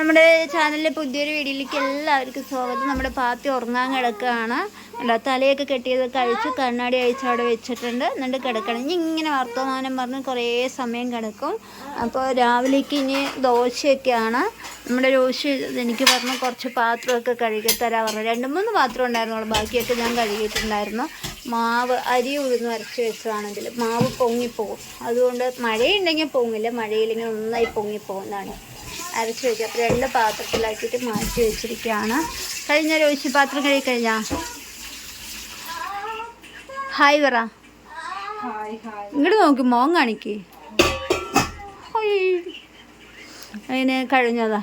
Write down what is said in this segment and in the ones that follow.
നമ്മുടെ ചാനലിലെ പുതിയൊരു വീഡിയോയിലേക്ക് എല്ലാവർക്കും സ്വാഗതം. നമ്മുടെ പാപ്പി ഉറങ്ങാൻ കിടക്കുകയാണ്. തലയൊക്കെ കെട്ടിയത് കഴിച്ച് കണ്ണാടി അയച്ച് അവിടെ വെച്ചിട്ടുണ്ട്. എന്നിട്ട് കിടക്കണം. ഇനി ഇങ്ങനെ വർത്തമാനം പറഞ്ഞ് കുറേ സമയം കിടക്കും. അപ്പോൾ രാവിലേക്ക് ഇനി ദോശയൊക്കെയാണ്. നമ്മുടെ രോഷി എനിക്ക് പറഞ്ഞു കുറച്ച് പാത്രമൊക്കെ കഴുകി തരാൻ പറഞ്ഞു. 2-3 പാത്രം ഉണ്ടായിരുന്നുള്ളൂ, ബാക്കിയൊക്കെ ഞാൻ കഴുകിയിട്ടുണ്ടായിരുന്നു. മാവ് അരി ഉഴുന്ന് അരച്ച് വെച്ചതാണെങ്കിൽ മാവ് പൊങ്ങിപ്പോകും. അതുകൊണ്ട് മഴയുണ്ടെങ്കിൽ പൊങ്ങില്ല, മഴയില്ലെങ്കിൽ നന്നായി പൊങ്ങിപ്പോകുന്നതാണ്. അരച്ച് വെക്കുക. അപ്പോൾ 2 പാത്രത്തിലാക്കിയിട്ട് മാറ്റി വെച്ചിരിക്കുകയാണ്. കഴിഞ്ഞ രോഷി പാത്രം കഴുകിക്കഴിഞ്ഞാ ഹായ് പറ. ഇങ്ങോട്ട് നോക്കി മോൻ കാണിക്ക്. അതിന് കഴിഞ്ഞതാ.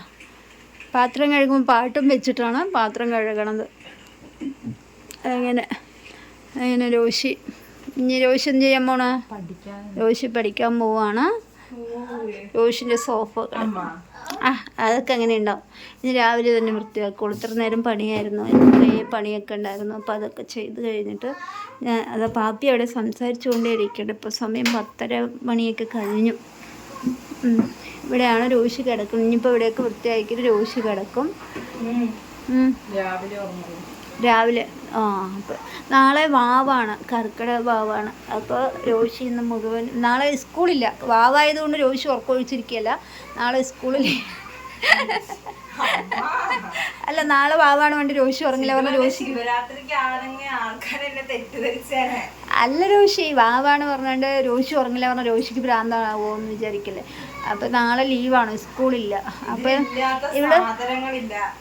പാത്രം കഴുകുമ്പോൾ പാട്ടും വെച്ചിട്ടാണ് പാത്രം കഴുകണത്. അങ്ങനെ രോഷി ഇനി രോഷി എന്ത് ചെയ്യാൻ പോണ? രോഷി പഠിക്കാൻ പോവാണ്. രോഷിൻ്റെ സോഫ അതൊക്കെ അങ്ങനെ ഉണ്ടാവും. ഇനി രാവിലെ തന്നെ വൃത്തിയാക്കുള്ളൂ. ഇത്ര നേരം പണിയായിരുന്നു, കുറേ പണിയൊക്കെ ഉണ്ടായിരുന്നു. അപ്പോൾ അതൊക്കെ ചെയ്ത് കഴിഞ്ഞിട്ട് അത് പാപ്പി അവിടെ സംസാരിച്ചുകൊണ്ടേ ഇരിക്കട്ടെ. ഇപ്പോൾ സമയം 10:30 മണിയൊക്കെ കഴിഞ്ഞു. ഇവിടെയാണ് രോഷി കിടക്കുന്നത്. ഇനിയിപ്പോൾ ഇവിടെയൊക്കെ വൃത്തിയാക്കിയിട്ട് രോഷി കിടക്കും രാവിലെ. അപ്പോൾ നാളെ വാവാണ്, കർക്കിടക വാവാണ്. അപ്പോൾ രോഷി ഇന്ന് മുഴുവൻ, നാളെ സ്കൂളില്ല. വാവായതുകൊണ്ട് രോഷി ഉറക്കൊഴിച്ചിരിക്കുകയല്ല, നാളെ സ്കൂളിൽ അല്ല, നാളെ വാവാണ് വേണ്ടി രോഷി ഉറങ്ങില്ല പറഞ്ഞ രോഷി അല്ല, രോഷി വാവാണ് പറഞ്ഞുകൊണ്ട് രോഷി ഉറങ്ങില്ല പറഞ്ഞ രോഷിക്ക് ഭ്രാന്താവോ എന്ന് വിചാരിക്കല്ലേ. അപ്പൊ നാളെ ലീവാണ്, സ്കൂളില്ല. അപ്പൊ ഇവിടെ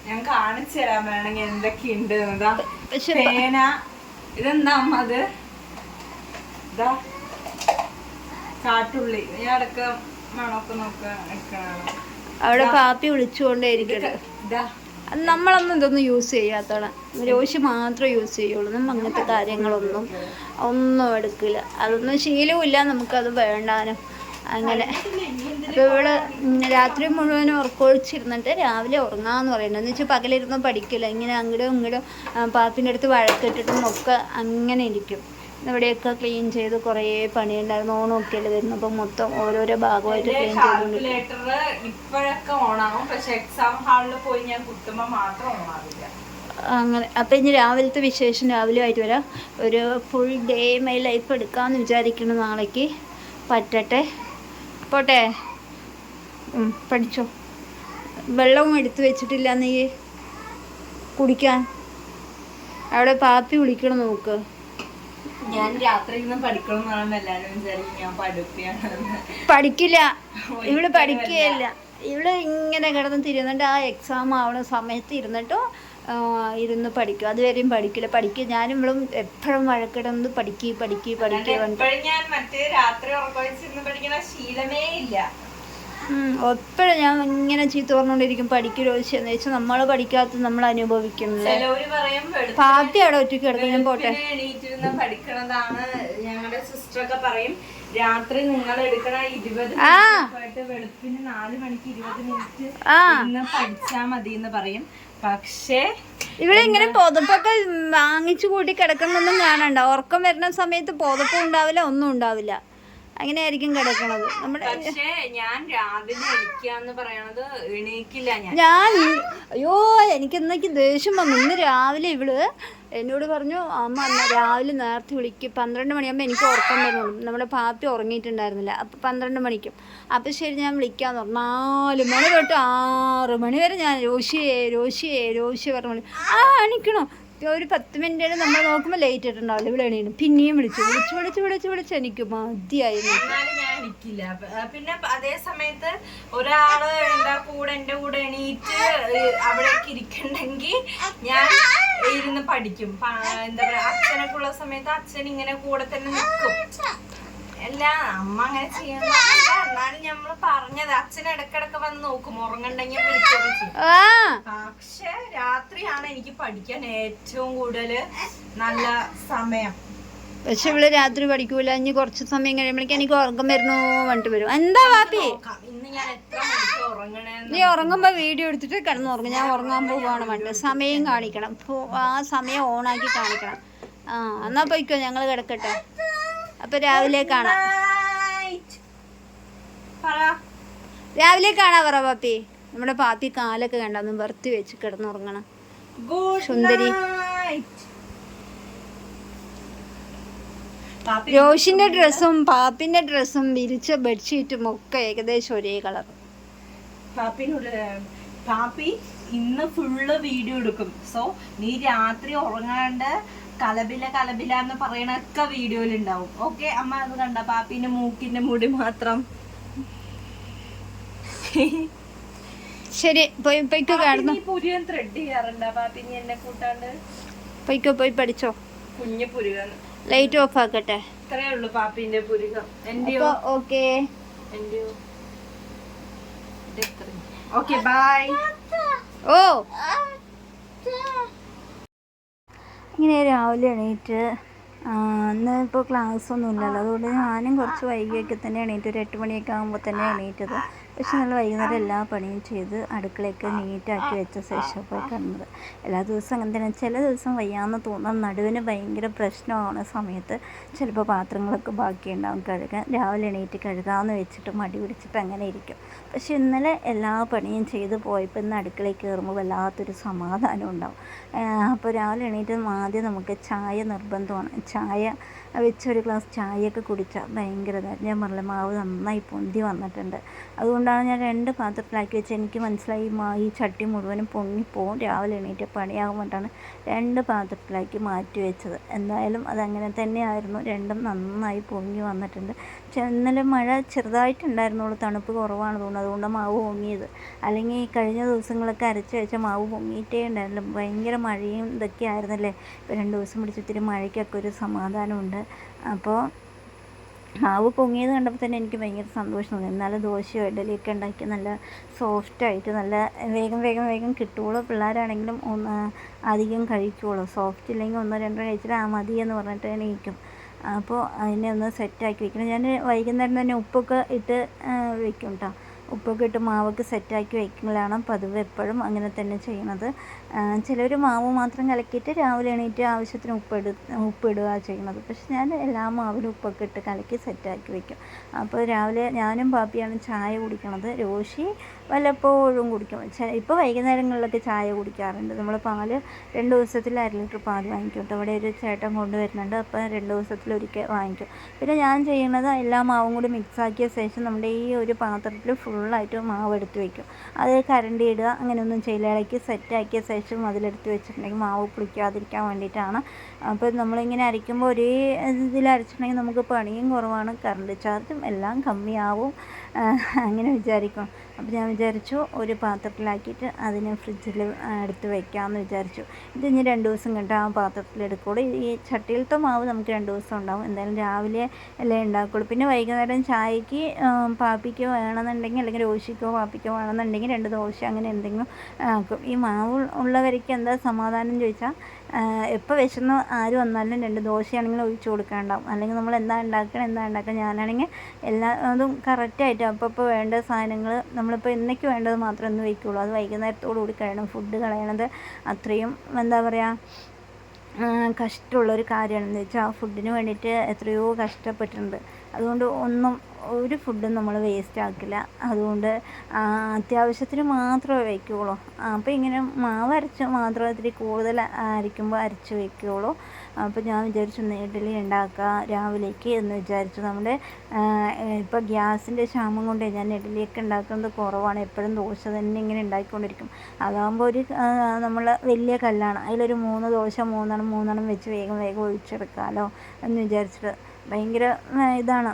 ഞാൻ കാണിച്ചു തരാൻ വേണമെങ്കിൽ എന്തൊക്കെയുണ്ട്. ഇതെന്താ അമ്മ? അത് കാട്ടുള്ളി. ഞാൻ അടക്കം മണമൊക്കെ നോക്കണം. അവിടെ പാപ്പി വിളിച്ചുകൊണ്ടേ ഇരിക്കട്ടെ. നമ്മളൊന്നും ഇതൊന്നും യൂസ് ചെയ്യാത്തതാണ്. രോഷി മാത്രമേ യൂസ് ചെയ്യുള്ളൂ. നമ്മൾ അങ്ങനത്തെ കാര്യങ്ങളൊന്നും എടുക്കില്ല. അതൊന്നും ശീലവുമില്ല, നമുക്കത് വേണ്ടാനും. അങ്ങനെ അപ്പോൾ ഇവിടെ രാത്രി മുഴുവനും ഉറക്കൊഴിച്ചിരുന്നിട്ട് രാവിലെ ഉറങ്ങാമെന്ന് പറയുന്നത്. എന്ന് വെച്ചാൽ പകലിരുന്ന് പഠിക്കില്ല. ഇങ്ങനെ അങ്ങോട്ടും ഇങ്ങോട്ടും പാപ്പിൻ്റെ അടുത്ത് വഴക്കിട്ടിട്ടും ഒക്കെ അങ്ങനെ ഇരിക്കും. ഇവിടെയൊക്കെ ക്ലീൻ ചെയ്ത് കുറേ പണിയുണ്ടായിരുന്നു. ഓണമൊക്കെ അല്ലേ വരുന്നു. അപ്പോൾ മൊത്തം ഓരോരോ ഭാഗമായിട്ട് ക്ലീൻ അങ്ങനെ. അപ്പം ഇനി രാവിലത്തെ വിശേഷം രാവിലെ ആയിട്ട് വരാം. ഒരു ഫുൾ ഡേ മൈ ലൈഫ് എടുക്കാമെന്ന് വിചാരിക്കണം. നാളേക്ക് പറ്റട്ടെ. പോട്ടെ, പഠിച്ചോ. വെള്ളവും എടുത്തു വെച്ചിട്ടില്ല നീ കുടിക്കാൻ. അവിടെ പാപ്പി വിളിക്കണം നോക്ക്. ഞാൻ രാത്രി പഠിക്കണം എന്ന് പറയുമ്പോൾ എല്ലാവരും വിചാരിക്കും ഞാൻ പഠിക്കില്ല. ഇവള് പഠിക്കുകയല്ല. ഇവള് ഇങ്ങനെ കിടന്ന് തിരുന്നിട്ട് ആ എക്സാം ആവണ സമയത്ത് ഇരുന്ന് പഠിക്കും. അതുവരെയും പഠിക്കില്ല. ഞാനും ഇവളും എപ്പോഴും വഴക്കിടുന്നത് പഠിക്കുക. ഞാൻ മറ്റേ രാത്രി ഉറക്കൊഴിച്ചിരുന്ന് പഠിക്കുന്ന ശീലമേ ഇല്ല. എപ്പോഴും ഞാൻ ഇങ്ങനെ ചീത്ത പറഞ്ഞുകൊണ്ടിരിക്കും, പഠിക്കും രോഷി എന്ന് വെച്ചാൽ നമ്മൾ പഠിക്കാത്ത നമ്മൾ അനുഭവിക്കുന്നില്ല. പാപ്പി അവിടെ ഒറ്റയ്ക്ക് കിടക്കും. ഞാൻ പോട്ടെ. പഠിക്കണതാണ് ഞങ്ങളുടെ സിസ്റ്റർ ഒക്കെ പറയും. രാത്രി നിങ്ങൾ എടുക്കണ 20 വെളുപ്പിന് 4 മണിക്ക് 20 മിനിറ്റ് പഠിച്ചാ മതി എന്ന് പറയും. പക്ഷേ ഇവിടെ ഇങ്ങനെ പുതപ്പൊക്കെ വാങ്ങിച്ചു കൂട്ടി കിടക്കുന്നൊന്നും കാണണ്ട. ഉറക്കം വരുന്ന സമയത്ത് പുതപ്പും ഉണ്ടാവില്ല, ഒന്നും ഉണ്ടാവില്ല. അങ്ങനെയായിരിക്കും കിടക്കണത്. പക്ഷേ ഞാൻ രാവിലെ എണീക്കാന്ന് പറയണത് എണീക്കില്ല. അയ്യോ, എനിക്ക് ദേഷ്യം വന്നു. ഇന്ന് രാവിലെ ഇവള് എന്നോട് പറഞ്ഞു, അമ്മ രാവിലെ നേരത്തെ വിളിക്കും, 12 മണിയാകുമ്പോൾ എനിക്ക് ഉറക്കം വരുന്നുള്ളൂ. നമ്മുടെ പാപ്പി ഉറങ്ങിയിട്ടുണ്ടായിരുന്നില്ല. അപ്പോൾ 12 മണിക്കും. അപ്പോൾ ശരി ഞാൻ വിളിക്കാമെന്ന് പറഞ്ഞു. 4 മണി തൊട്ട് 6 മണി വരെ ഞാൻ രോഷി പറഞ്ഞു എണീക്കണോ. ഒരു 10 മിനിറ്റ് നമ്മൾ നോക്കുമ്പോൾ ലേറ്റ് ആയിട്ടുണ്ടാവില്ല. ഇവിടെ എണീനും. പിന്നെയും വിളിച്ച് എനിക്ക് മതിയായിരുന്നു. പിന്നെ അതേ സമയത്ത് ഒരാള് എന്റെ കൂടെ എണീറ്റ് അവിടേക്ക് ഇരിക്കണ്ടെങ്കിൽ ഞാൻ ഇരുന്ന് പഠിക്കും. എന്താ പറയാ, അച്ഛനൊക്കെ ഉള്ള സമയത്ത് അച്ഛൻ ഇങ്ങനെ കൂടെ തന്നെ നിൽക്കും. അല്ല, അമ്മ അങ്ങനെ ചെയ്യണ്ട. എന്നാലും ഞമ്മള് പറഞ്ഞത് അച്ഛൻ ഇടക്കിടക്ക് വന്ന് നോക്കും ഉറങ്ങണ്ടെങ്കിൽ വിളിക്കൊക്കെ ചെയ്യും. പക്ഷെ രാത്രിയാണ് എനിക്ക് പഠിക്കാൻ ഏറ്റവും കൂടുതൽ നല്ല സമയം. പക്ഷെ ഇവള് രാത്രി പഠിക്കൂല. ഇനി കുറച്ച് സമയം കഴിയുമ്പോഴേക്കും എനിക്ക് ഉറക്കം വരുന്നു പറഞ്ഞിട്ട് വരും. എന്താ പാപ്പി, ഇന്ന് ഞാൻ എത്ര മണിക്ക് ഉറങ്ങണേ? നീ ഉറങ്ങുമ്പോൾ വീഡിയോ എടുത്തിട്ട് കിടന്നുറങ്ങും. ഞാൻ ഉറങ്ങാൻ പോവാണ് വേണ്ടത്. സമയം കാണിക്കണം, ആ സമയം ഓണാക്കി കാണിക്കണം. എന്നാ പോയിക്കോ, ഞങ്ങൾ കിടക്കട്ടെ. അപ്പൊ രാവിലെ കാണാം. പറ പാപ്പി. നമ്മുടെ പാത്തി കാലൊക്കെ കണ്ടൊന്ന് വറുത്തി വെച്ച് കിടന്നുറങ്ങണം. ഗുഡ് സുന്ദരി. നൈറ്റ്. രോഷിന്റെ ഡ്രസ്സും പാപ്പിന്റെ ഡ്രസ്സും വിരിച്ച ബെഡ്ഷീറ്റും ഒക്കെ ഏകദേശം ഒരേ കളർ. പാപ്പി ഇന്ന് ഫുള്ള് വീഡിയോ എടുക്കും. സോ നീ രാത്രി ഉറങ്ങാണ്ട് കലബില എന്ന് പറയണൊക്കെ വീഡിയോയിലുണ്ടാവും. ഓക്കെ അമ്മ? അത് കണ്ട പാപ്പിന്റെ മൂക്കിന്റെ മുടി മാത്രം. ശരി, പൊയ്ക്കോ കിടന്നു. പുരുകൻ ത്രെഡ് ചെയ്യാറുണ്ടാ പാപ്പി? നീ എന്നെ കൂട്ടാണ്ട് പൊയ്ക്കോ, പോയി പഠിച്ചോ. കുഞ്ഞു പുരുകൻ. ലൈറ്റ് ഓഫ് ആക്കട്ടെ. ഇത്രേ ഉള്ളൂ പാപ്പിന്റെ പുരുകം. എന്റെയോ? ഓക്കെ, എന്റെയോ? Okay bye. ഓ, ഇങ്ങനെ രാവിലെ എണീറ്റ് ഇന്ന് ഇപ്പോൾ ക്ലാസ്സൊന്നും ഇല്ലല്ലോ, അതുകൊണ്ട് ഞാനും കുറച്ച് വൈകിയൊക്കെ തന്നെ എണീറ്റ്. ഒരു 8 മണിയൊക്കെ ആകുമ്പോൾ തന്നെ എണീറ്റത്. പക്ഷെ നമ്മൾ വൈകുന്നേരം എല്ലാ പണിയും ചെയ്ത് അടുക്കളയൊക്കെ നീറ്റാക്കി വെച്ച ശേഷം പോയി കിടന്നത്. എല്ലാ ദിവസവും അങ്ങനെ തന്നെ. ചില ദിവസം വയ്യാമെന്ന് തോന്നാം, നടുവിന് ഭയങ്കര പ്രശ്നമാണ് സമയത്ത്. ചിലപ്പോൾ പാത്രങ്ങളൊക്കെ ബാക്കിയുണ്ടാവും കഴുകാൻ. രാവിലെ എണീറ്റ് കഴുകാമെന്ന് വെച്ചിട്ട് മടി പിടിച്ചിട്ട് അങ്ങനെ ഇരിക്കും. പക്ഷെ ഇന്നലെ എല്ലാ പണിയും ചെയ്ത് പോയപ്പോൾ ഇന്ന് അടുക്കളയിൽ കയറുമ്പോൾ വല്ലാത്തൊരു സമാധാനം ഉണ്ടാവും. അപ്പോൾ രാവിലെ എണീറ്റ് ആദ്യം നമുക്ക് ചായ നിർബന്ധമാണ്. ചായ വെച്ചൊരു ഗ്ലാസ് ചായയൊക്കെ കുടിച്ചാൽ ഭയങ്കര ഞാൻ പറഞ്ഞ മാവ് നന്നായി പൊന്തി വന്നിട്ടുണ്ട്. അതുകൊണ്ടാണ് ഞാൻ 2 പാത്രത്തിലാക്കി വെച്ച്. എനിക്ക് മനസ്സിലായി ഈ ചട്ടി മുഴുവനും പൊങ്ങിപ്പോവും, രാവിലെ എണീറ്റ് പണിയാകുമ്പോഴാണ് 2 പാത്രത്തിലാക്കി മാറ്റി വെച്ചത്. എന്തായാലും അതങ്ങനെ തന്നെയായിരുന്നു. രണ്ടും നന്നായി പൊങ്ങി വന്നിട്ടുണ്ട്. ഇന്നലെ മഴ ചെറുതായിട്ടുണ്ടായിരുന്നുള്ളൂ, തണുപ്പ് കുറവാണ് തോന്നുന്നത്, അതുകൊണ്ട് മാവ് പൊങ്ങിയത്. അല്ലെങ്കിൽ കഴിഞ്ഞ ദിവസങ്ങളൊക്കെ അരച്ച് വെച്ച മാവ് പൊങ്ങിയിട്ടേ ഉണ്ടായിരുന്നില്ല. ഭയങ്കര മഴയും ഇതൊക്കെ ആയിരുന്നല്ലേ. ഇപ്പോൾ 2 ദിവസം പിടിച്ചിത്തിരി മഴയ്ക്കൊക്കെ ഒരു സമാധാനമുണ്ട്. അപ്പോൾ മാവ് പൊങ്ങിയത് കണ്ടപ്പോൾ തന്നെ എനിക്ക് ഭയങ്കര സന്തോഷം തോന്നി. എന്നാലും ദോശയോ ഇഡലിയൊക്കെ ഉണ്ടാക്കി നല്ല സോഫ്റ്റായിട്ട് നല്ല വേഗം കിട്ടുകയുള്ളൂ. പിള്ളേരാണെങ്കിലും അധികം കഴിക്കുകയുള്ളൂ. സോഫ്റ്റ് ഇല്ലെങ്കിൽ 1-2 കഴിച്ചിട്ട് മതി എന്ന് പറഞ്ഞിട്ട് എണീക്കും. അപ്പോൾ അതിനെ ഒന്ന് സെറ്റാക്കി വെക്കണം. ഞാൻ വൈകുന്നേരം തന്നെ ഉപ്പൊക്കെ ഇട്ട് വെക്കും കേട്ടോ. ഉപ്പൊക്കെ ഇട്ട് മാവൊക്കെ സെറ്റാക്കി വയ്ക്കുന്നതാണ് പതിവ്. എപ്പോഴും അങ്ങനെ തന്നെ ചെയ്യണത്. ചിലർ മാവ് മാത്രം കലക്കിയിട്ട് രാവിലെ എണീറ്റ് ആവശ്യത്തിന് ഉപ്പിടുക ചെയ്യണത്. പക്ഷെ ഞാൻ എല്ലാ മാവിലും ഉപ്പൊക്കെ ഇട്ട് കലക്കി സെറ്റാക്കി വയ്ക്കും. അപ്പോൾ രാവിലെ ഞാനും പാപ്പിയാണ് ചായ കുടിക്കണത്. രോഷി വല്ലപ്പോഴും കുടിക്കും. ഇപ്പോൾ വൈകുന്നേരങ്ങളിലൊക്കെ ചായ കുടിക്കാറുണ്ട്. നമ്മൾ പാല് 2 ദിവസത്തിൽ 1 ലിറ്റർ പാൽ വാങ്ങിക്കും കേട്ടോ. അവിടെ ഒരു ചേട്ടൻ കൊണ്ടുവരുന്നുണ്ട്. അപ്പോൾ 2 ദിവസത്തിലൊരിക്കൽ വാങ്ങിക്കും. പിന്നെ ഞാൻ ചെയ്യുന്നത് എല്ലാ മാവും കൂടി മിക്സാക്കിയ ശേഷം നമ്മുടെ ഈ ഒരു പാത്രത്തിൽ ഫുള്ളായിട്ട് മാവ് എടുത്ത് വയ്ക്കും. അത് കരണ്ടി ഇടുക അങ്ങനെയൊന്നും ചെയ്യില്ല. ഇളക്കി സെറ്റാക്കിയ ശേഷം അതിലെടുത്ത് വെച്ചിട്ടുണ്ടെങ്കിൽ മാവ് പുളിക്കാതിരിക്കാൻ വേണ്ടിയിട്ടാണ്. അപ്പോൾ നമ്മളിങ്ങനെ അരയ്ക്കുമ്പോൾ ഒരേ ഇതിൽ അരച്ചിട്ടുണ്ടെങ്കിൽ നമുക്ക് പണിയും കുറവാണ്, കറണ്ട് ചാർജും എല്ലാം കമ്മിയാവും. അങ്ങനെ വിചാരിക്കും. അപ്പോൾ ഞാൻ വിചാരിച്ചു ഒരു പാത്രത്തിലാക്കിയിട്ട് അതിനെ ഫ്രിഡ്ജിൽ എടുത്ത് വെക്കാമെന്ന് വിചാരിച്ചു. ഇത് ഇനി 2 ദിവസം കഴിഞ്ഞിട്ട് ആ പാത്രത്തിൽ എടുക്കുകയുള്ളൂ. ഈ ചട്ടിയിലത്തെ മാവ് നമുക്ക് 2 ദിവസം ഉണ്ടാവും. എന്തായാലും രാവിലെ അല്ലേ ഉണ്ടാക്കുകയുള്ളൂ. പിന്നെ വൈകുന്നേരം ചായക്ക് പാപ്പിക്ക് വേണമെന്നുണ്ടെങ്കിൽ അല്ലെങ്കിൽ രോഷിക്കോ പാപ്പിക്കോ വേണമെന്നുണ്ടെങ്കിൽ 2 ദോശ അങ്ങനെ എന്തെങ്കിലും ആക്കും. ഈ മാവ് ഉള്ളവർക്ക് എന്താ സമാധാനം ചോദിച്ചാൽ എപ്പോൾ വിശന്ന് ആര് വന്നാലും 2 ദോശയാണെങ്കിലും ഒഴിച്ച് കൊടുക്കാനുണ്ടാവും. അല്ലെങ്കിൽ നമ്മൾ എന്താ ഉണ്ടാക്കുക. ഞാനാണെങ്കിൽ അതും കറക്റ്റായിട്ട് അപ്പോൾ വേണ്ട സാധനങ്ങൾ നമ്മളിപ്പോൾ ഇന്നേക്ക് വേണ്ടത് മാത്രം ഒന്ന് വയ്ക്കുകയുള്ളൂ. അത് വൈകുന്നേരത്തോടു കൂടി കഴിയണം. ഫുഡ് കളയണത് അത്രയും എന്താ പറയുക കഷ്ടമുള്ളൊരു കാര്യമാണെന്ന് വെച്ചാൽ ആ ഫുഡിന് വേണ്ടിയിട്ട് എത്രയോ കഷ്ടപ്പെട്ടിട്ടുണ്ട്. അതുകൊണ്ട് ഒരു ഫുഡും നമ്മൾ വേസ്റ്റ് ആക്കില്ല. അതുകൊണ്ട് അത്യാവശ്യത്തിന് മാത്രമേ വയ്ക്കുകയുള്ളൂ. അപ്പോൾ ഇങ്ങനെ മാവ് അരച്ച് മാത്രം ഇത്തിരി കൂടുതൽ അരയ്ക്കുമ്പോൾ അരച്ച് വയ്ക്കുകയുള്ളൂ. അപ്പോൾ ഞാൻ വിചാരിച്ചു ഇഡ്ഡലി ഉണ്ടാക്കുക രാവിലേക്ക് എന്ന് വിചാരിച്ചു. നമ്മുടെ ഇപ്പോൾ ഗ്യാസിൻ്റെ ക്ഷാമം കൊണ്ട് ഞാൻ ഇഡ്ഡലിയൊക്കെ ഉണ്ടാക്കുന്നത് കുറവാണ്. എപ്പോഴും ദോശ തന്നെ ഇങ്ങനെ ഉണ്ടാക്കിക്കൊണ്ടിരിക്കും. അതാകുമ്പോൾ നമ്മൾ വലിയ കല്ലാണ്, അതിലൊരു 3 ദോശ 3 വെച്ച് വേഗം ഒഴിച്ചെടുക്കാമല്ലോ എന്ന് വിചാരിച്ചിട്ട്. ഭയങ്കര ഇതാണ്,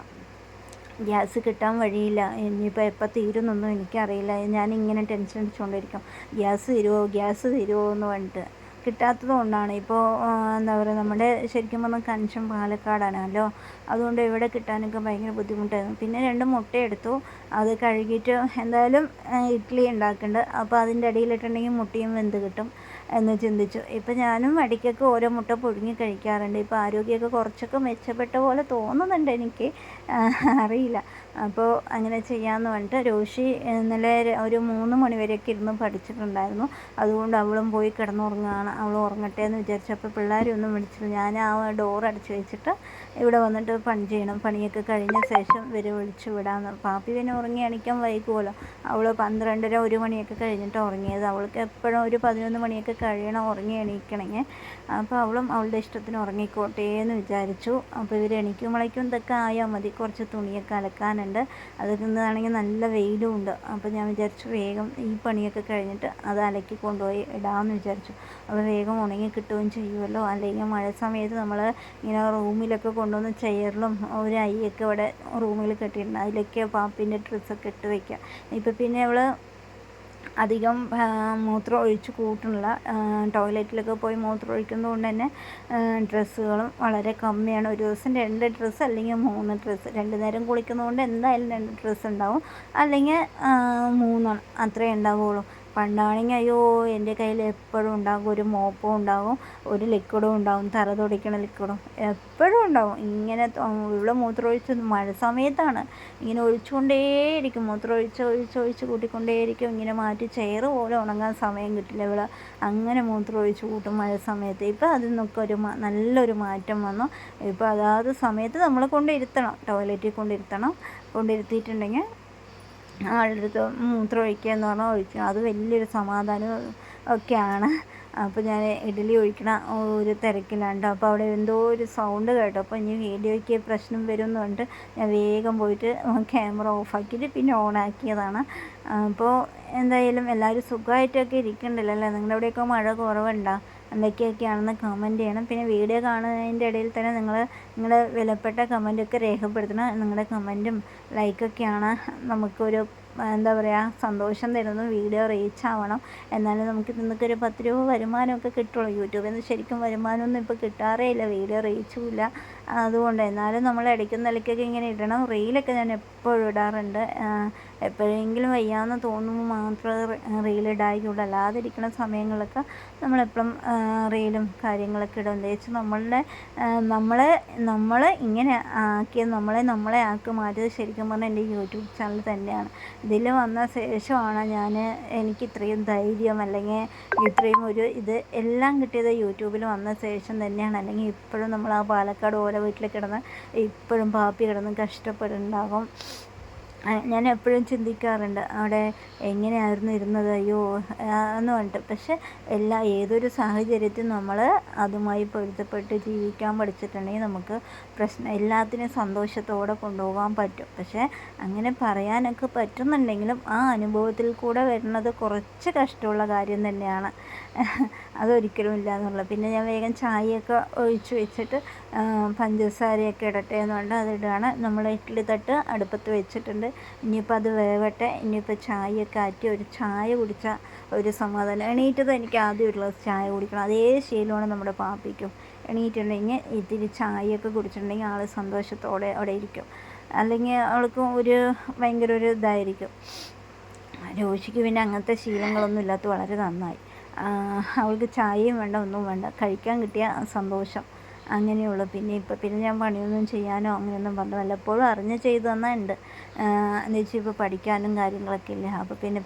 ഗ്യാസ് കിട്ടാൻ വഴിയില്ല. ഇനിയിപ്പോൾ എപ്പോൾ തീരുന്നൊന്നും എനിക്കറിയില്ല. ഞാനിങ്ങനെ ടെൻഷൻ അടിച്ചുകൊണ്ടിരിക്കും, ഗ്യാസ് തരുമോ എന്ന് പറഞ്ഞിട്ട്. കിട്ടാത്തത് കൊണ്ടാണ് ഇപ്പോൾ എന്താ പറയുക, നമ്മുടെ ശരിക്കും പറഞ്ഞാൽ കൺഷൻ പാലക്കാടാണല്ലോ. അതുകൊണ്ട് ഇവിടെ കിട്ടാനൊക്കെ ഭയങ്കര ബുദ്ധിമുട്ടായിരുന്നു. പിന്നെ 2 മുട്ട എടുത്തു, അത് കഴുകിയിട്ട് എന്തായാലും ഇഡ്ഡലി ഉണ്ടാക്കുന്നുണ്ട്. അപ്പോൾ അതിൻ്റെ അടിയിലിട്ടുണ്ടെങ്കിൽ മുട്ടയും വെന്ത് കിട്ടും എന്ന് ചിന്തിച്ചു. ഇപ്പോൾ ഞാനും ഇടയ്ക്കൊക്കെ ഓരോ മുട്ട പുഴുങ്ങി കഴിക്കാറുണ്ട്. ഇപ്പോൾ ആരോഗ്യമൊക്കെ കുറച്ചൊക്കെ മെച്ചപ്പെട്ട പോലെ തോന്നുന്നുണ്ട് എനിക്ക്, അറിയില്ല. അപ്പോൾ അങ്ങനെ ചെയ്യാമെന്ന് പറഞ്ഞിട്ട് രോഷി ഇന്നലെ ഒരു 3 മണി വരെയൊക്കെ ഇരുന്ന് പഠിച്ചിട്ടുണ്ടായിരുന്നു. അതുകൊണ്ട് അവളും പോയി കിടന്നുറങ്ങുകയാണ്. അവൾ ഉറങ്ങട്ടെ എന്ന് വിചാരിച്ചപ്പോൾ പിള്ളേരൊന്നും വിളിച്ചില്ല. ഞാൻ ആ ഡോർ അടച്ച് വെച്ചിട്ട് ഇവിടെ വന്നിട്ട് പണി ചെയ്യണം. പണിയൊക്കെ കഴിഞ്ഞ ശേഷം ഇവരെ വിളിച്ചു വിടാമെന്ന്. പാപ്പി പിന്നെ ഉറങ്ങി എണീക്കാൻ വൈകുമല്ലോ. അവൾ 12:30 1 മണിയൊക്കെ കഴിഞ്ഞിട്ട് ഉറങ്ങിയത്. അവൾക്ക് എപ്പോഴും ഒരു 11 മണിയൊക്കെ കഴിയണം ഉറങ്ങി എണീക്കണമെങ്കിൽ. അപ്പോൾ അവളും അവളുടെ ഇഷ്ടത്തിന് ഉറങ്ങിക്കോട്ടെ എന്ന് വിചാരിച്ചു. അപ്പോൾ ഇവർ എണീക്കുമ്പോഴേക്കും ഇതൊക്കെ ആയാൽ മതി. കുറച്ച് തുണിയൊക്കെ അലക്കാനുണ്ട്. അതൊക്കെ ഇന്നാണെങ്കിൽ നല്ല വെയിലും ഉണ്ട്. അപ്പോൾ ഞാൻ വിചാരിച്ചു വേഗം ഈ പണിയൊക്കെ കഴിഞ്ഞിട്ട് അത് അലക്കി കൊണ്ടുപോയി ഇടാമെന്ന് വിചാരിച്ചു. അപ്പോൾ വേഗം ഉണങ്ങി കിട്ടുകയും ചെയ്യുമല്ലോ. അല്ലെങ്കിൽ മഴ സമയത്ത് നമ്മൾ ഇങ്ങനെ റൂമിലൊക്കെ കൊണ്ടുവന്ന് ചെയറിലും ഒരു അയ്യൊക്കെ ഇവിടെ റൂമിൽ കെട്ടിയിട്ടുണ്ട്. അതിലൊക്കെ പാപ്പിൻ്റെ ഡ്രസ്സൊക്കെ ഇട്ട് വയ്ക്കുക. ഇപ്പം പിന്നെ അവൾ അധികം മൂത്രം ഒഴിച്ച് കൂട്ടുന്നില്ല. ടോയ്ലറ്റിലൊക്കെ പോയി മൂത്രം ഒഴിക്കുന്നത് കൊണ്ട് തന്നെ ഡ്രസ്സുകളും വളരെ കമ്മിയാണ്. ഒരു ദിവസം 2 ഡ്രസ്സ് അല്ലെങ്കിൽ 3 ഡ്രസ്സ്. 2 നേരം കുളിക്കുന്നതുകൊണ്ട് എന്തായാലും 2 ഡ്രസ്സ് ഉണ്ടാവും, അല്ലെങ്കിൽ 3 അത്രേ ഉണ്ടാവുള്ളൂ. പണ്ടാണെങ്കിൽ അയ്യോ എൻ്റെ കയ്യിൽ എപ്പോഴും ഉണ്ടാകും ഒരു മോപ്പും ഉണ്ടാകും, ഒരു ലിക്വിഡും ഉണ്ടാകും, തറ തുടയ്ക്കണ ലിക്വിഡും എപ്പോഴും ഉണ്ടാകും. ഇങ്ങനെ ഇവിടെ മൂത്രമൊഴിച്ച് മഴ സമയത്താണ് ഇങ്ങനെ ഒഴിച്ചുകൊണ്ടേയിരിക്കും. മൂത്രമൊഴിച്ച് കൂട്ടിക്കൊണ്ടേയിരിക്കും. ഇങ്ങനെ മാറ്റി ചെയർ പോലെ ഉണങ്ങാൻ സമയം കിട്ടില്ല. ഇവിടെ അങ്ങനെ മൂത്രമൊഴിച്ച് കൂട്ടും മഴ സമയത്ത്. ഇപ്പോൾ അതിൽ നിന്നൊക്കെ നല്ലൊരു മാറ്റം വന്നു. ഇപ്പോൾ അതാത് സമയത്ത് നമ്മൾ കൊണ്ടിരുത്തണം, ടോയ്ലറ്റിൽ കൊണ്ടിരുത്തിയിട്ടുണ്ടെങ്കിൽ ആളുടെ അടുത്ത് മൂത്രം ഒഴിക്കുക എന്ന് പറഞ്ഞാൽ ഒഴിക്കുക. അത് വലിയൊരു സമാധാനം ഒക്കെയാണ്. അപ്പോൾ ഞാൻ ഇഡ്ഡലി ഒഴിക്കണ ഒരു തിരക്കിലാണ്. അപ്പോൾ അവിടെ എന്തോ ഒരു സൗണ്ട് കേട്ടോ. അപ്പോൾ ഇനി വീഡിയോയ്ക്ക് പ്രശ്നം വരുമെന്ന് പറഞ്ഞിട്ട് ഞാൻ വേഗം പോയിട്ട് ക്യാമറ ഓഫാക്കിയിട്ട് പിന്നെ ഓണാക്കിയതാണ്. അപ്പോൾ എന്തായാലും എല്ലാവരും സുഖമായിട്ടൊക്കെ ഇരിക്കണ്ടല്ലോ അല്ലേ? നിങ്ങളുടെ അവിടെയൊക്കെ മഴ കുറവുണ്ടോ? എന്തൊക്കെയൊക്കെയാണെന്ന് കമൻറ്റ് ചെയ്യണം. പിന്നെ വീഡിയോ കാണുന്നതിൻ്റെ ഇടയിൽ തന്നെ നിങ്ങളുടെ വിലപ്പെട്ട കമൻറ്റൊക്കെ രേഖപ്പെടുത്തണം. നിങ്ങളുടെ കമൻറ്റും ലൈക്കൊക്കെയാണ് നമുക്കൊരു എന്താ പറയുക സന്തോഷം തരുന്നു. വീഡിയോ റീച്ച് ആവണം, എന്നാലും നമുക്ക് നിന്നൊക്കെ ഒരു 10 രൂപ വരുമാനമൊക്കെ കിട്ടുള്ളൂ. യൂട്യൂബിൽ നിന്ന് ശരിക്കും വരുമാനമൊന്നും ഇപ്പോൾ കിട്ടാറേ ഇല്ല, വീഡിയോ റീച്ചുമില്ല. അതുകൊണ്ട് എന്നാലും നമ്മൾ ഇടയ്ക്കും നിലയ്ക്കൊക്കെ ഇങ്ങനെ ഇടണം. റീലൊക്കെ ഞാൻ എപ്പോഴും ഇടാറുണ്ട്. എപ്പോഴെങ്കിലും വയ്യാന്ന് തോന്നുമ്പോൾ മാത്രമേ റീലിടായിക്കുള്ളൂ. അല്ലാതെ ഇരിക്കുന്ന സമയങ്ങളിലൊക്കെ നമ്മളെപ്പോഴും റീലും കാര്യങ്ങളൊക്കെ ഇടും. തേച്ച് നമ്മളെ ഇങ്ങനെ ആക്കിയത് നമ്മളെ ആക്കി മാറ്റിയത് ശരിക്കും പറഞ്ഞാൽ എൻ്റെ യൂട്യൂബ് ചാനൽ തന്നെയാണ്. ഇതിൽ വന്ന ശേഷമാണ് എനിക്ക് ഇത്രയും ധൈര്യം അല്ലെങ്കിൽ ഇത്രയും ഇത് എല്ലാം കിട്ടിയത് യൂട്യൂബിൽ വന്ന ശേഷം തന്നെയാണ്. അല്ലെങ്കിൽ ഇപ്പോഴും നമ്മൾ ആ പാലക്കാട് ഓല വീട്ടിൽ കിടന്ന് ഇപ്പോഴും പാപ്പി കിടന്ന് കഷ്ടപ്പെടുന്നുണ്ടാകും. ഞാൻ എപ്പോഴും ചിന്തിക്കാറുണ്ട് അവിടെ എങ്ങനെയായിരുന്നു ഇരുന്നത്, അയ്യോ എന്ന് പറഞ്ഞിട്ട്. പക്ഷെ ഏതൊരു സാഹചര്യത്തിൽ നമ്മൾ അതുമായി പൊരുത്തപ്പെട്ട് ജീവിക്കാൻ പഠിച്ചിട്ടുണ്ടെങ്കിൽ നമുക്ക് എല്ലാത്തിനും സന്തോഷത്തോടെ കൊണ്ടുപോകാൻ പറ്റും. പക്ഷേ അങ്ങനെ പറയാനൊക്കെ പറ്റുന്നുണ്ടെങ്കിലും ആ അനുഭവത്തിൽ കൂടെ വരുന്നത് കുറച്ച് കഷ്ടമുള്ള കാര്യം തന്നെയാണ്. അതൊരിക്കലും ഇല്ല എന്നുള്ളത്. പിന്നെ ഞാൻ വേഗം ചായയൊക്കെ ഒഴിച്ച് വെച്ചിട്ട് പഞ്ചസാരയൊക്കെ ഇടട്ടെ എന്ന് പറഞ്ഞാൽ അതിടുകയാണ്. നമ്മൾ ഇഡ്ഡലി തട്ട് അടുപ്പത്ത് വെച്ചിട്ടുണ്ട്. ഇനിയിപ്പോൾ അത് വേവട്ടെ. ഇനിയിപ്പോൾ ചായയൊക്കെ ആറ്റി ഒരു ചായ കുടിച്ച ഒരു സമാധാനം. എണീറ്റത് എനിക്ക് ആദ്യം ഒരു ഗ്ലാസ് ചായ കുടിക്കണം. അതേ ശീലമാണ് നമ്മുടെ പാപ്പിക്കും. എണീറ്റുണ്ടെങ്കിൽ ഇത്തിരി ചായയൊക്കെ കുടിച്ചിട്ടുണ്ടെങ്കിൽ ആൾ സന്തോഷത്തോടെ അവിടെ ഇരിക്കും. അല്ലെങ്കിൽ അവൾക്ക് ഭയങ്കര ഒരു ഇതായിരിക്കും. രോഷിക്ക് പിന്നെ അങ്ങനത്തെ ശീലങ്ങളൊന്നും ഇല്ലാത്ത വളരെ നന്നായി. അവൾക്ക് ചായയും വേണ്ട, ഒന്നും വേണ്ട, കഴിക്കാൻ കിട്ടിയ സന്തോഷം അങ്ങനെയുള്ളൂ. പിന്നെ ഞാൻ പണിയൊന്നും ചെയ്യാനോ അങ്ങനെയൊന്നും പറഞ്ഞു വല്ലപ്പോഴും അറിഞ്ഞ് ചെയ്തു തന്നാൽ ഉണ്ട്. എന്ന് വെച്ചാൽ ഇപ്പോൾ പഠിക്കാനും കാര്യങ്ങളൊക്കെ ഇല്ലേ. അപ്പോൾ പിന്നെ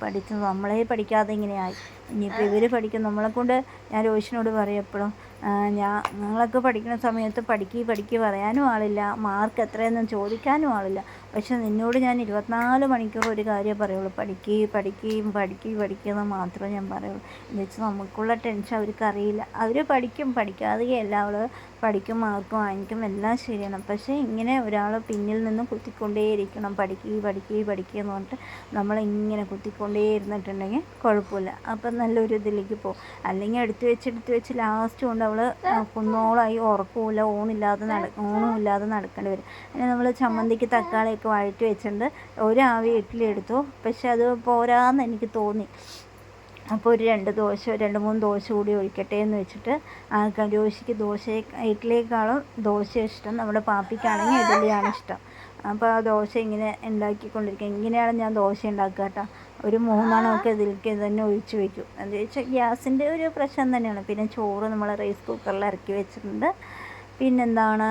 നമ്മളെ പഠിക്കാതെ ഇങ്ങനെയായി. ഇനിയിപ്പോൾ ഇവർ പഠിക്കും നമ്മളെക്കൊണ്ട്. ഞാൻ രോഷിനോട് പറയും എപ്പോഴും, ഞങ്ങളൊക്കെ പഠിക്കുന്ന സമയത്ത് പഠിക്ക് പറയാനും ആളില്ല, മാർക്ക് എത്രയെന്നും ചോദിക്കാനും ആളില്ല. പക്ഷെ നിന്നോട് ഞാൻ 24 മണിക്കൂർ ഒരു കാര്യം പറയുള്ളൂ, പഠിക്കുക മാത്രമേ ഞാൻ പറയുള്ളൂ. എന്ന് വെച്ചാൽ നമുക്കുള്ള ടെൻഷൻ അവർക്കറിയില്ല. അവർ പഠിക്കാതെയല്ല, അവൾ പഠിക്കും, മാർക്ക് വാങ്ങിക്കും, എല്ലാം ശരിയാണ്. പക്ഷേ ഇങ്ങനെ ഒരാൾ പിന്നിൽ നിന്ന് കുത്തിക്കൊണ്ടേയിരിക്കണം, പഠിക്കുക എന്ന് പറഞ്ഞിട്ട് നമ്മളിങ്ങനെ കുത്തിക്കൊണ്ടേ ഇരുന്നിട്ടുണ്ടെങ്കിൽ കുഴപ്പമില്ല. അപ്പം നല്ലൊരു ഇതിലേക്ക് പോകും. അല്ലെങ്കിൽ എടുത്ത് വെച്ച് ലാസ്റ്റ് കൊണ്ട് അവൾ കുന്നോളായി ഉറക്കമില്ല, ഊണുമില്ലാതെ നടക്കേണ്ടി വരും. അങ്ങനെ നമ്മൾ ചമ്മന്തിക്ക് തക്കാളിയൊക്കെ വഴറ്റി വെച്ചിട്ടുണ്ട്. ഒരാവി ഇഡ്ഡലി എടുത്തു. പക്ഷെ അത് പോരാന്ന് എനിക്ക് തോന്നി. അപ്പോൾ ഒരു 2-3 ദോശ കൂടി ഒഴിക്കട്ടെ എന്ന് വെച്ചിട്ട് രോഷിക്ക് ഇഡ്ഡലിയേക്കാളും ദോശ ഇഷ്ടം. നമ്മുടെ പാപ്പിക്കാണെങ്കിൽ ഇഡ്ഡലിയാണ് ഇഷ്ടം. അപ്പോൾ ആ ദോശ ഇങ്ങനെ ഉണ്ടാക്കിക്കൊണ്ടിരിക്കുക. ഇങ്ങനെയാണ് ഞാൻ ദോശ ഉണ്ടാക്കുക കേട്ടോ. ഒരു 3 ഇതിലേക്ക് തന്നെ ഒഴിച്ച് വയ്ക്കും. എന്താ വെച്ചാൽ ഗ്യാസിൻ്റെ ഒരു പ്രശ്നം തന്നെയാണ്. പിന്നെ ചോറ് നമ്മൾ റൈസ് കുക്കറിൽ ഇറക്കി വെച്ചിട്ടുണ്ട്. പിന്നെന്താണ്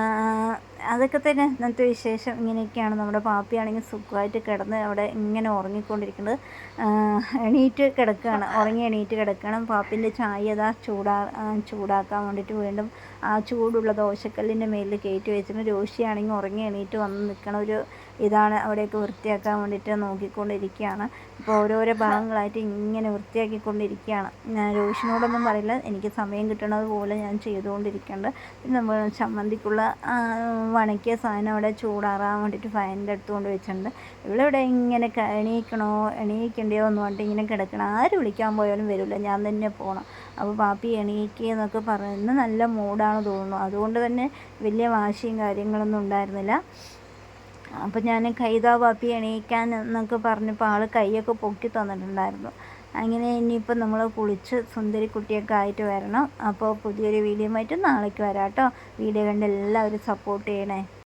അതൊക്കെ തന്നെ ഇന്നത്തെ വിശേഷം. ഇങ്ങനെയൊക്കെയാണ്. നമ്മുടെ പാപ്പിയാണെങ്കിൽ സുഖമായിട്ട് കിടന്ന് അവിടെ ഇങ്ങനെ ഉറങ്ങിക്കൊണ്ടിരിക്കുന്നത്. എണീറ്റ് കിടക്കുകയാണ്, ഉറങ്ങി എണീറ്റ് കിടക്കണം. പാപ്പിൻ്റെ ചായ അതാ ചൂടാക്കാൻ വേണ്ടിയിട്ട് വീണ്ടും ആ ചൂടുള്ള ദോശക്കല്ലിൻ്റെ മേലിൽ കയറ്റി വെച്ചിട്ട് രോഷിയാണെങ്കിൽ ഉറങ്ങി എണീറ്റ് വന്ന് നിൽക്കണ ഒരു ഇതാണ്. അവിടെയൊക്കെ വൃത്തിയാക്കാൻ വേണ്ടിയിട്ട് നോക്കിക്കൊണ്ടിരിക്കുകയാണ്. ഇപ്പോൾ ഓരോരോ ഭാഗങ്ങളായിട്ട് ഇങ്ങനെ വൃത്തിയാക്കിക്കൊണ്ടിരിക്കുകയാണ്. ഞാൻ രോഷിനോടൊന്നും പറയില്ല, എനിക്ക് സമയം കിട്ടണത് പോലെ ഞാൻ ചെയ്തുകൊണ്ടിരിക്കുന്നുണ്ട്. പിന്നെ നമ്മൾ ചമ്മന്തിക്കുള്ള വണക്കിയ സാധനം അവിടെ ചൂടാറാൻ വേണ്ടിയിട്ട് ഫാനിൻ്റെ അടുത്ത് കൊണ്ട് വെച്ചിട്ടുണ്ട്. ഇവിടെ ഇങ്ങനെ എണീക്കണ്ടയോ എന്ന് പറഞ്ഞിട്ട് ഇങ്ങനെ കിടക്കണം. ആര് വിളിക്കാൻ പോയാലും വരില്ല, ഞാൻ തന്നെ പോകണം. അപ്പോൾ പാപ്പി എണീക്കുക എന്നൊക്കെ പറയുന്നത് നല്ല മൂഡാണ് തോന്നുന്നു. അതുകൊണ്ട് തന്നെ വലിയ വാശിയും കാര്യങ്ങളൊന്നും ഉണ്ടായിരുന്നില്ല. അപ്പോൾ ഞാൻ കൈതാ പാപ്പി എണീക്കാൻ എന്നൊക്കെ പറഞ്ഞപ്പോൾ ആൾ കൈയൊക്കെ പൊക്കി തന്നിട്ടുണ്ടായിരുന്നു. അങ്ങനെ ഇനിയിപ്പോൾ നമ്മൾ കുളിച്ച് സുന്ദരി കുട്ടിയൊക്കെ ആയിട്ട് വരണം. അപ്പോൾ പുതിയൊരു വീഡിയോ ആയിട്ട് നാളേക്ക് വരാം കേട്ടോ. വീഡിയോ കണ്ട് എല്ലാവരും സപ്പോർട്ട് ചെയ്യണേ.